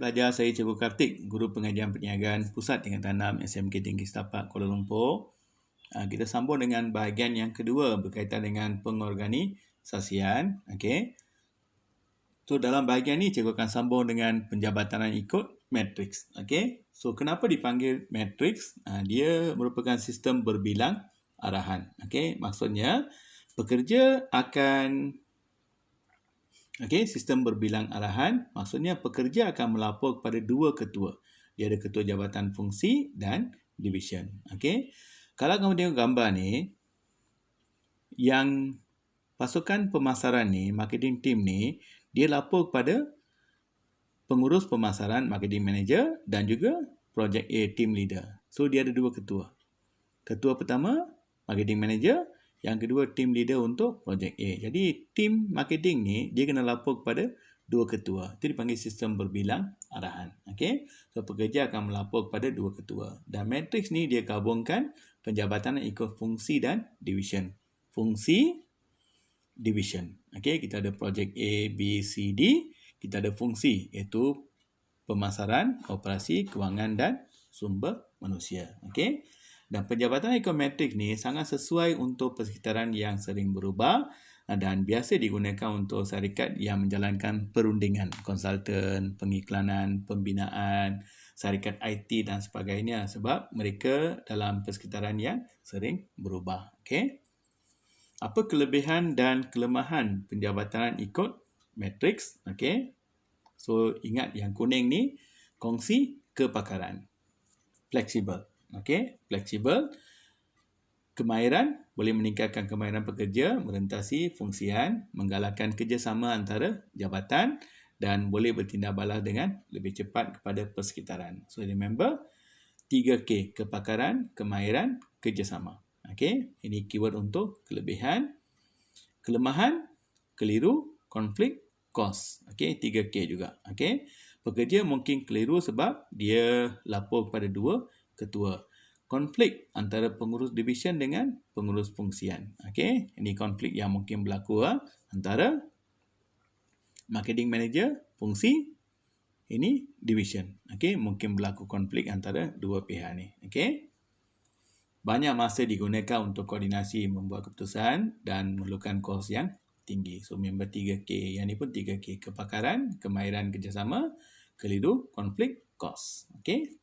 pelajar, saya Cikgu Kartik, Guru Pengajian Perniagaan Pusat Tingkat Tanam SMK Tinggi Setapak Kuala Lumpur. Kita sambung dengan bahagian yang kedua berkaitan dengan pengorganisasian. Okey. So dalam bahagian ni cikgu akan sambung dengan penjabatanan ikut matriks. Okey. So kenapa dipanggil matriks? Dia merupakan sistem berbilang arahan. Okey, maksudnya pekerja akan sistem berbilang arahan, maksudnya pekerja akan melapor kepada dua ketua. Dia ada ketua jabatan fungsi dan division. Okey. Kalau kamu tengok gambar ni, yang pasukan pemasaran ni, marketing team ni, dia lapor kepada pengurus pemasaran, marketing manager dan juga project A team leader. So dia ada dua ketua. Ketua pertama marketing manager, yang kedua team leader untuk project A. Jadi tim marketing ni dia kena lapor kepada dua ketua. Itu dipanggil sistem berbilang arahan. Okey. So pekerja akan melapor kepada dua ketua. Dan matriks ni dia gabungkan penjabatan ikut fungsi dan division. Fungsi, division. Okey, kita ada project A, B, C, D. Kita ada fungsi iaitu pemasaran, operasi, kewangan dan sumber manusia. Okey. Dan penjabatan ekonometrik ni sangat sesuai untuk persekitaran yang sering berubah dan biasa digunakan untuk syarikat yang menjalankan perundingan, konsultan, pengiklanan, pembinaan, syarikat IT dan sebagainya sebab mereka dalam persekitaran yang sering berubah. Okey. Apa kelebihan dan kelemahan penjabatan ikut matriks? Okey. So ingat yang kuning ni kongsi kepakaran. Fleksibel. Okey, fleksibel. Kemahiran, boleh meningkatkan kemahiran pekerja, merentasi fungsian, menggalakkan kerjasama antara jabatan dan boleh bertindak balas dengan lebih cepat kepada persekitaran. So remember, 3K, kepakaran, kemahiran, kerjasama. Okey, ini keyword untuk kelebihan. Kelemahan, keliru, konflik, kos. Okey, 3K juga. Okey, pekerja mungkin keliru sebab dia lapor kepada dua ketua. Konflik antara pengurus division dengan pengurus fungsian. Okey, ini konflik yang mungkin berlaku antara marketing manager, fungsi, ini division. Okey, mungkin berlaku konflik antara dua pihak ni. Okey. Banyak masa digunakan untuk koordinasi membuat keputusan dan memerlukan kos yang tinggi. So member 3K, yang ni pun 3K, kepakaran, kemahiran kerjasama, keliru, konflik, kos. Okey.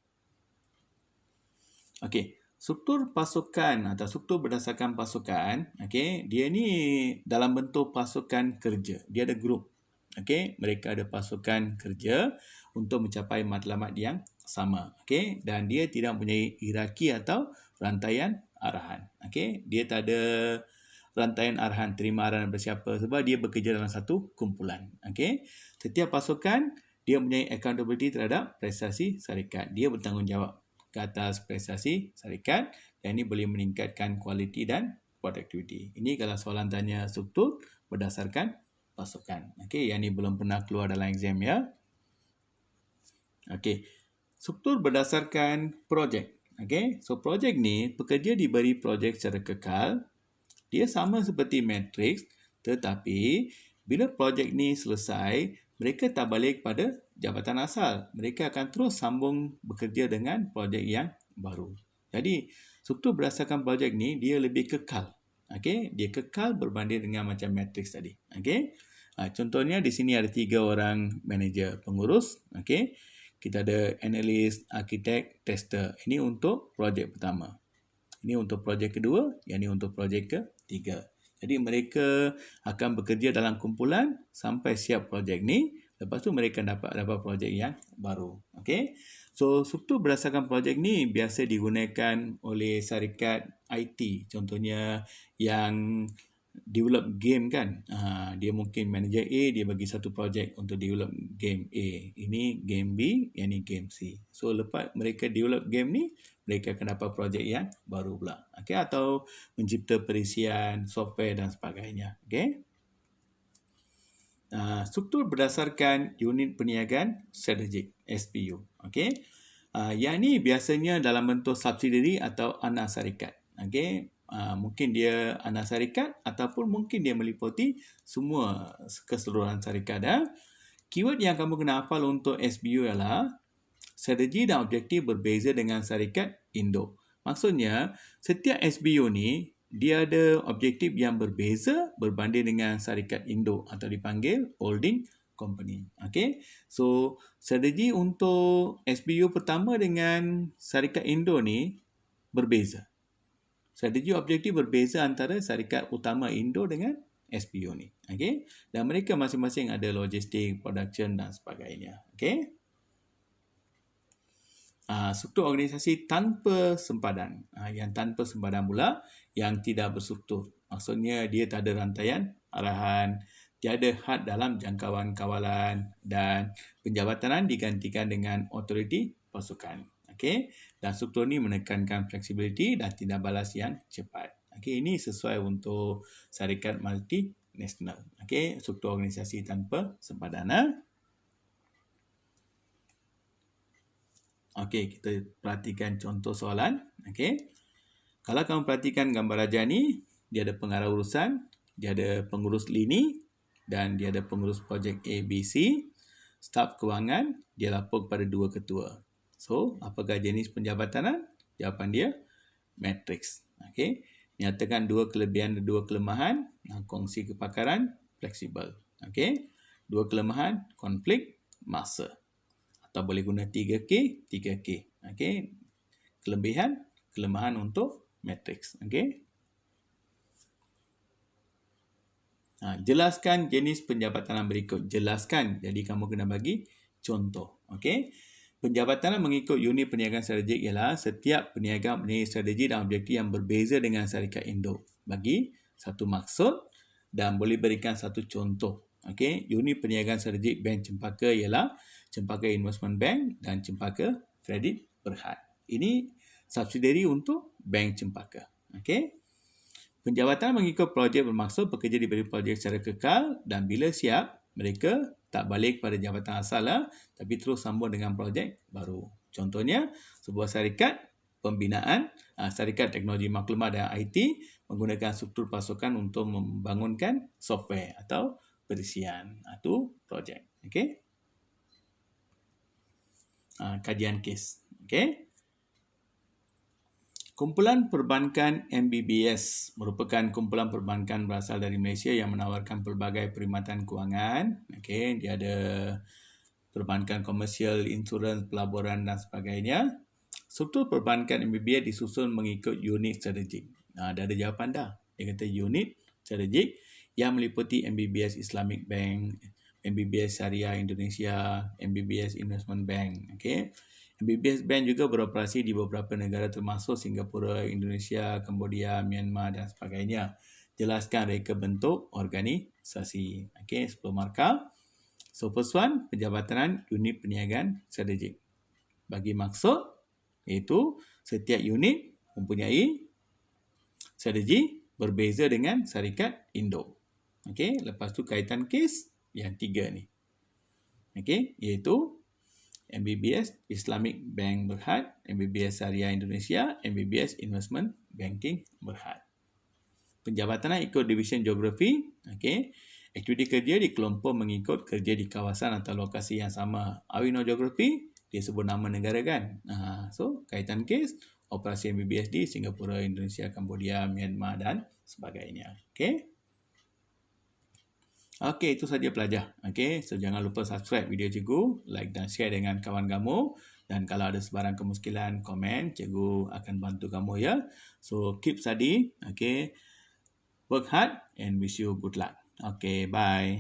Okey, struktur pasukan atau struktur berdasarkan pasukan, okey, dia ni dalam bentuk pasukan kerja. Dia ada grup. Okey, mereka ada pasukan kerja untuk mencapai matlamat yang sama. Okey, dan dia tidak mempunyai hierarki atau rantaian arahan. Okey, dia tak ada rantaian arahan, terima arahan daripada siapa sebab dia bekerja dalam satu kumpulan. Okey, setiap pasukan dia mempunyai accountability terhadap prestasi syarikat. Dia bertanggungjawab ke atas prestasi syarikat dan ini boleh meningkatkan kualiti dan productivity. Ini kalau soalan tanya struktur berdasarkan pasukan. Okey, yang ini belum pernah keluar dalam exam ya. Okey, struktur berdasarkan projek. Okey, so projek ni pekerja diberi projek secara kekal. Dia sama seperti matriks tetapi bila projek ni selesai, mereka tak balik pada jabatan asal. Mereka akan terus sambung bekerja dengan projek yang baru. Jadi, struktur berdasarkan projek ni, dia lebih kekal. Okey, dia kekal berbanding dengan macam matriks tadi. Okey. Contohnya, di sini ada 3 orang manager pengurus. Okey. Kita ada analis, arkitek, tester. Ini untuk projek pertama. Ini untuk projek kedua, yang ini untuk projek ketiga. Jadi, mereka akan bekerja dalam kumpulan sampai siap projek ni. Lepas tu mereka dapat projek yang baru. Okey. So struktur berdasarkan projek ni biasa digunakan oleh syarikat IT. Contohnya yang develop game kan. Dia mungkin manager A dia bagi satu projek untuk develop game A. Ini game B, yang ni game C. So lepas mereka develop game ni, mereka akan dapat projek yang baru pula. Okey, atau mencipta perisian, software dan sebagainya. Okey. Struktur berdasarkan unit perniagaan strategik SPU. Okey. Yang ni biasanya dalam bentuk subsidiary atau anak syarikat. Okey. Mungkin dia anak syarikat ataupun mungkin dia meliputi semua keseluruhan syarikat. Keyword yang kamu kena hafal untuk SBU ialah strategi dan objektif berbeza dengan syarikat Indo. Maksudnya, setiap SBU ni dia ada objektif yang berbeza berbanding dengan syarikat Indo atau dipanggil holding company. Okay? So, strategi untuk SBU pertama dengan syarikat Indo ni berbeza. Strategi objektif berbeza antara syarikat utama Indo dengan SBU ni. Okay? Dan mereka masing-masing ada logistik, production dan sebagainya. Okay? Struktur organisasi tanpa sempadan. Yang tanpa sempadan pula, yang tidak berstruktur. Maksudnya dia tak ada rantaian arahan, tiada had dalam jangkauan kawalan dan penjabatanan digantikan dengan otoriti pasukan. Okay? Dan struktur ni menekankan fleksibiliti dan tindak balas yang cepat. Okay? Ini sesuai untuk syarikat multinasional. Okay? Struktur organisasi tanpa sempadan. Okey, kita perhatikan contoh soalan. Okey. Kalau kamu perhatikan gambar raja ni, dia ada pengarah urusan, dia ada pengurus lini dan dia ada pengurus projek ABC. Staf kewangan, dia lapor kepada 2 ketua. So, apakah jenis penjabatanan? Jawapan dia, matriks. Okey. Nyatakan 2 kelebihan dan 2 kelemahan, kongsi kepakaran, fleksibel. Okey. 2 kelemahan, konflik, masa. Atau boleh guna 3K, 3K. Okey. Kelebihan, kelemahan untuk matriks. Okey. Jelaskan jenis penjabatanan berikut. Jelaskan. Jadi kamu kena bagi contoh. Okey. Penjabatanan mengikut unit perniagaan strategik ialah setiap peniaga mempunyai strategi dan objektif yang berbeza dengan syarikat Indo. Bagi satu maksud dan boleh berikan satu contoh. Okey. Unit perniagaan strategik Bank Cempaka ialah Cempaka Investment Bank dan Cempaka Kredit Berhad. Ini subsidiari untuk Bank Cempaka. Okey. Penjabatan mengikut projek bermaksud pekerja diberi projek secara kekal dan bila siap, mereka tak balik pada jabatan asal tapi terus sambung dengan projek baru. Contohnya, sebuah syarikat pembinaan, syarikat teknologi maklumat dan IT menggunakan struktur pasukan untuk membangunkan software atau perisian. Itu projek. Okey. Kajian kes. Okey. Kumpulan perbankan MBBS merupakan kumpulan perbankan berasal dari Malaysia yang menawarkan pelbagai perkhidmatan kewangan. Okey, dia ada perbankan komersial, insurans, pelaburan dan sebagainya. Struktur perbankan MBBS disusun mengikut unit strategik. Dah ada jawapan dah. Dia kata unit strategik yang meliputi MBBS Islamic Bank, MBBS Syariah Indonesia, MBBS Investment Bank. Okey. MBBS Bank juga beroperasi di beberapa negara termasuk Singapura, Indonesia, Cambodia, Myanmar dan sebagainya. Jelaskan reka bentuk organisasi. Okey, 10 markah. So, first one, penjabatanan unit perniagaan strategik. Bagi maksud, iaitu setiap unit mempunyai strategi berbeza dengan syarikat Indo. Okey, lepas tu kaitan kes yang 3 ni. Okey, iaitu MBBS Islamic Bank Berhad, MBBS Syariah Indonesia, MBBS Investment Banking Berhad. Penjabatanan ikut division geografi. Okey. Aktiviti kerja dikelompok mengikut kerja di kawasan atau lokasi yang sama. We know geografi, dia sebut nama negara kan. So, kaitan kes, operasi MBBS di Singapura, Indonesia, Cambodia, Myanmar dan sebagainya. Okey. Okey, itu saja pelajar. Okey, so jangan lupa subscribe video cikgu, like dan share dengan kawan kamu. Dan kalau ada sebarang kemuskilan, komen, cikgu akan bantu kamu ya. So, keep study. Okey, work hard and wish you good luck. Okey, bye.